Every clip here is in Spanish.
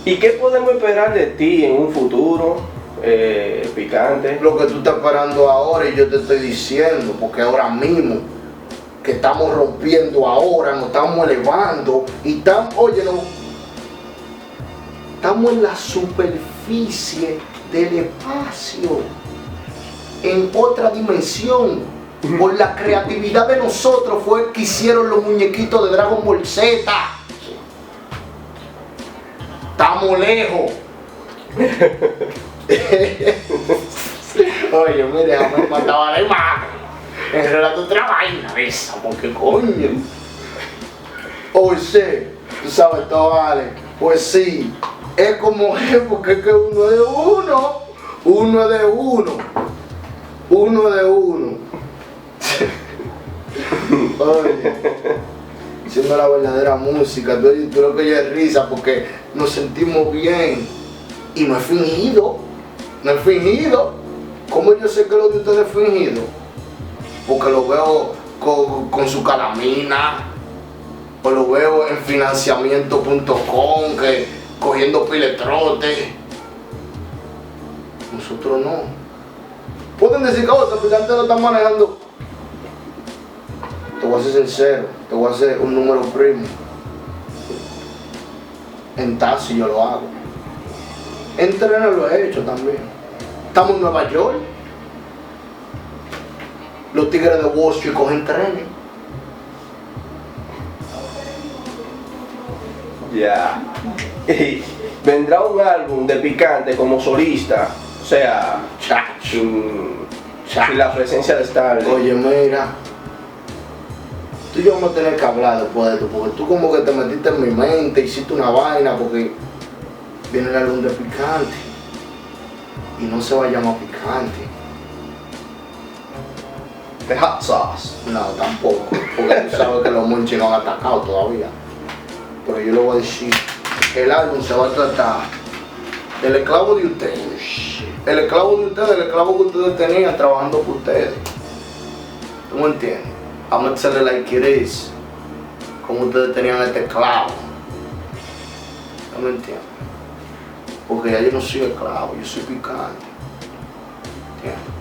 ¿Y qué podemos esperar de ti en un futuro picante? Lo que tú estás esperando ahora y yo te estoy diciendo, porque ahora mismo que estamos rompiendo ahora, nos estamos elevando y estamos, oye, no, estamos en la superficie del espacio, en otra dimensión. Por la creatividad de nosotros fue que hicieron los muñequitos de Dragon Ball Z. Estamos lejos. Oye, mire, déjame matar a la imagen. Enredate otra vaina de esa, porque coño. Oye, sí, tú sabes todo, vale. Pues sí, es como porque es que uno es de uno, uno es de uno, uno es de uno. Oye, siendo la verdadera música, tú lo que yo es risa porque nos sentimos bien y no es fingido, no es fingido. ¿Cómo yo sé que lo de ustedes es fingido? Porque lo veo con su calamina, o lo veo en financiamiento.com, que cogiendo piletrote. Nosotros no. Pueden decir que el picante lo está manejando. Te voy a ser sincero, te voy a hacer un número primo. En taxi yo lo hago. En trenes lo he hecho también. Estamos en Nueva York. Los tigres de Wall Street cogen trenes. Ya. Y vendrá un álbum de Picante como solista, o sea, sin la presencia de Starling. Oye, mira, tú y yo vamos a tener que hablar después de esto, porque tú como que te metiste en mi mente, hiciste una vaina, porque viene el álbum de Picante y no se va a llamar Picante. The Hot Sauce. No, tampoco, porque tú sabes que los monchis no han atacado todavía. Pero yo le voy a decir, el álbum se va a tratar del esclavo de ustedes. El esclavo de ustedes, el esclavo que ustedes tenían trabajando por ustedes. ¿Tú me entiendes? I'm gonna tell it like it is. Como ustedes tenían este esclavo. ¿Tú me entiendes? Porque ya yo no soy esclavo, yo soy Picante. ¿Entiendes?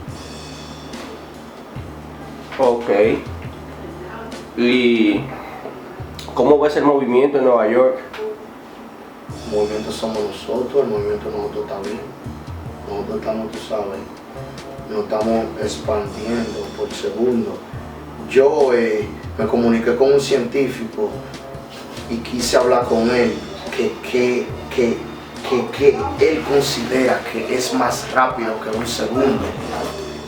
Ok. ¿Y cómo ves el movimiento en Nueva York? El movimiento somos nosotros, el movimiento nosotros está bien. Nosotros estamos, tú sabes, nos estamos expandiendo por segundo. Yo me comuniqué con un científico y quise hablar con él que él considera que es más rápido que un segundo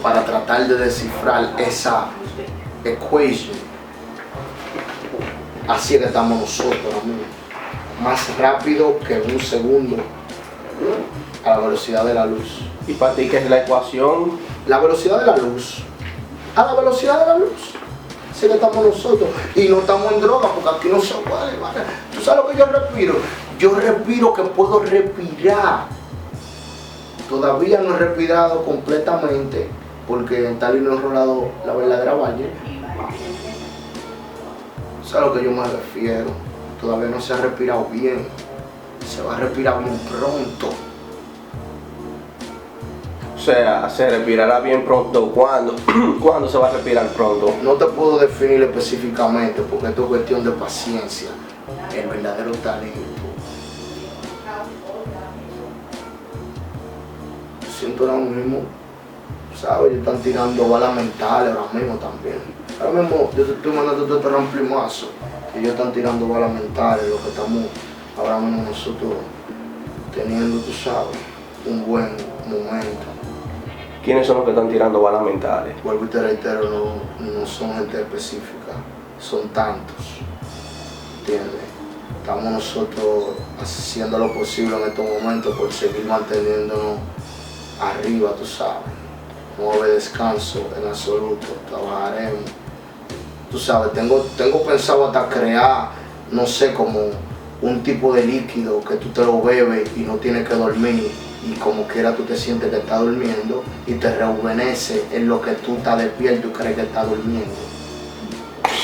para tratar de descifrar esa ecuación. Así es que estamos nosotros ahora mismo. Más rápido que un segundo a la velocidad de la luz. ¿Y para ti qué es la ecuación? La velocidad de la luz. A la velocidad de la luz. Así que estamos nosotros. Y no estamos en droga porque aquí no se puede, ¿vale? ¿Tú sabes lo que yo respiro? Yo respiro que puedo respirar. Todavía no he respirado completamente porque en tal y no he enrolado la verdadera valle. ¿Sabes a lo que yo me refiero? Todavía no se ha respirado bien. Se va a respirar bien pronto. O sea, se respirará bien pronto. ¿Cuándo? ¿Cuándo se va a respirar pronto? No te puedo definir específicamente porque esto es cuestión de paciencia. El verdadero talento. Siento ahora mismo, ¿sabes? Ellos están tirando balas mentales ahora mismo también. Ahora mismo yo te estoy mandando todo este ramplimazo. Y ellos están tirando balas mentales, lo que estamos ahora mismo nosotros teniendo, tú sabes, un buen momento. ¿Quiénes son los que están tirando balas mentales? Vuelvo y te reitero, no son gente específica, son tantos, ¿entiendes? Estamos nosotros haciendo lo posible en estos momentos por seguir manteniéndonos arriba, tú sabes. No va a haber descanso en absoluto, trabajaremos. Tú sabes, tengo pensado hasta crear, no sé, como un tipo de líquido que tú te lo bebes y no tienes que dormir y como quiera tú te sientes que estás durmiendo y te rejuvenece en lo que tú estás despierto y crees que estás durmiendo.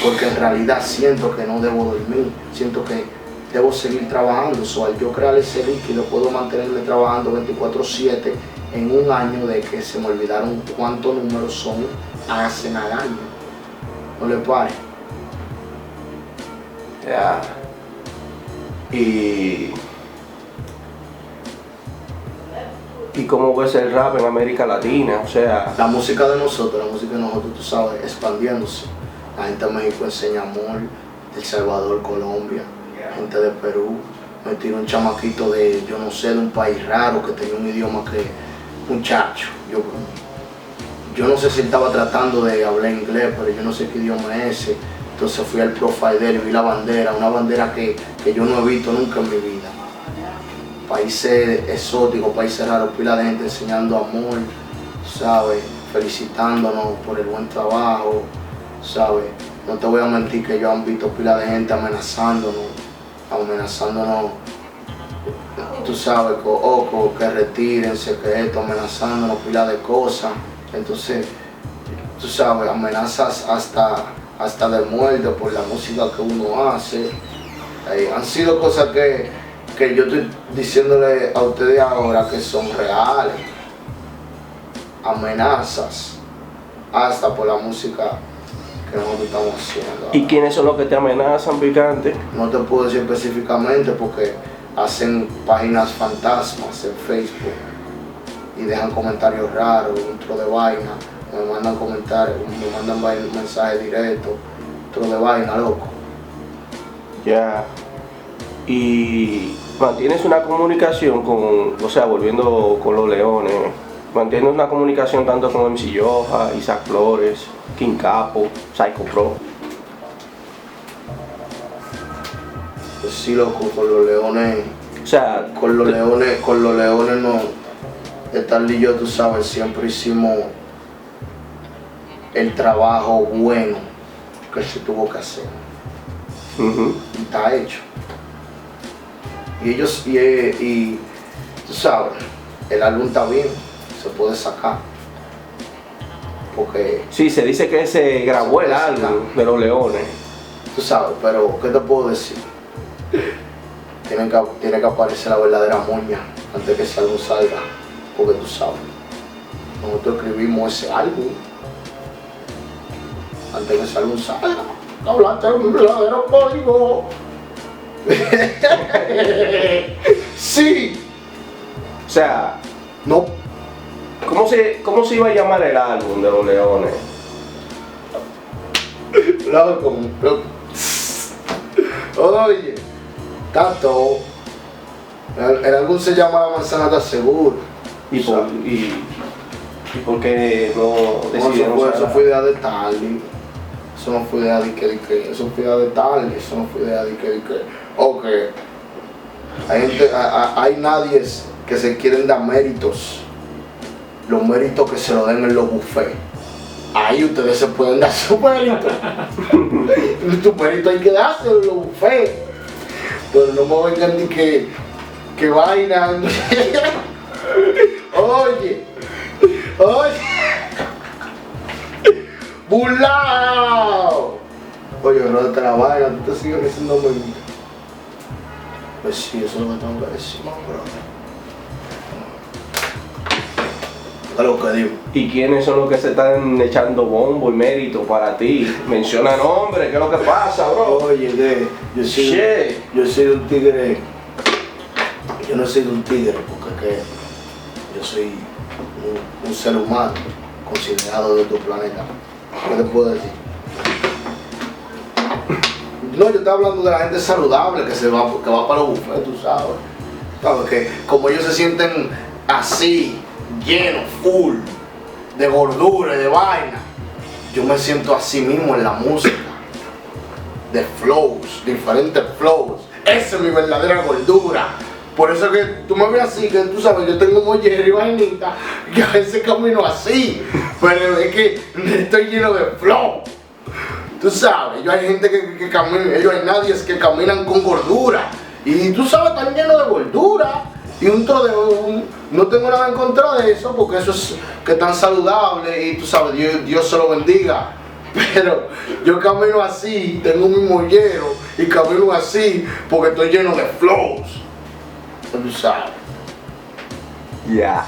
Porque en realidad siento que no debo dormir, siento que debo seguir trabajando. Al yo crear ese líquido puedo mantenerme trabajando 24/7 en un año, de que se me olvidaron cuántos números son hacen al año. No le pare. Ya. ¿Y cómo ves el rap en América Latina? O sea, La música de nosotros, tú sabes, expandiéndose. La gente de México enseña amor, El Salvador, Colombia, gente de Perú. Me tiró un chamaquito de, yo no sé, de un país raro que tenía un idioma que, muchacho, yo no sé si él estaba tratando de hablar inglés, pero yo no sé qué idioma es ese. Entonces fui al profile y vi la bandera, una bandera que yo no he visto nunca en mi vida. Países exóticos, países raros, pila de gente enseñando amor, ¿sabes? Felicitándonos por el buen trabajo, ¿sabes? No te voy a mentir que yo han visto pila de gente amenazándonos, tú sabes, que retírense, que esto, amenazándonos pila de cosas. Entonces, tú sabes, amenazas hasta de muerte por la música que uno hace. Han sido cosas que yo estoy diciéndole a ustedes ahora que son reales. Amenazas hasta por la música que nosotros estamos haciendo. ¿y quiénes son los que te amenazan, Picante? No te puedo decir específicamente porque hacen páginas fantasmas en Facebook y dejan comentarios raros, un tro de vaina, me mandan comentarios, me mandan mensajes directos, tro de vaina, loco. Ya. Y mantienes una comunicación con, o sea, volviendo con los Leones, mantienes una comunicación tanto con MC Yoja, Isaac Flores, King Capo, Psycho Pro. Pues sí, loco, con los Leones. O sea, Con los leones no. Starly y yo, tú sabes, siempre hicimos el trabajo bueno que se tuvo que hacer. Y está hecho. Y ellos, y tú sabes, el álbum está bien, se puede sacar. Porque sí, se dice que se grabó el álbum de los Leones. tú sabes, pero ¿qué te puedo decir? Tiene que aparecer la verdadera moña antes que ese álbum salga, porque tú sabes, nosotros escribimos ese álbum antes que ese álbum salga. Hablaste de un verdadero código. Sí. O sea, No. ¿cómo se iba a llamar el álbum de los Leones? Loco. Oye, tanto. El álbum se llama La Manzana de Seguro. ¿Y por qué no decidieron Eso sacar? fue idea de Starly. Eso no fue idea de que. Eso fue idea de Starly. Eso no fue idea de que. Ok. Hay nadie que se quieren dar méritos. Los méritos que se lo den en los buffets. Ahí ustedes se pueden dar su mérito. Tu mérito hay que dárselo en los buffets. Pero no me vengan ni que vaina. Oye. ¡Burlao! Oye, no te la vaina, tú te sigues diciendo mérito. Pues sí, eso es lo que tengo que decir, bro. Es lo que digo. ¿Y quiénes son los que se están echando bombo y mérito para ti? Menciona nombres, ¿qué es lo que pasa, bro? Oye, yo soy un tigre. Yo no soy un tigre porque yo soy un ser humano considerado de otro planeta. ¿Qué te puedo decir? No, yo estaba hablando de la gente saludable que va para los buffets, tú sabes. Sabes que como ellos se sienten así, llenos, full, de gordura y de vaina, yo me siento así mismo en la música. De flows, diferentes flows. Esa es mi verdadera gordura. Por eso que tú me ves así, que tú sabes, yo tengo mollera y vainita, que a veces camino así, pero es que estoy lleno de flow. Tú sabes, hay gente que camina, hay nadie que caminan con gordura. Y tú sabes, están llenos de gordura. Y no tengo nada en contra de eso, porque eso es que tan saludable y tú sabes, Dios se lo bendiga. Pero yo camino así, tengo mi mollero y camino así porque estoy lleno de flows. Tú sabes. Ya.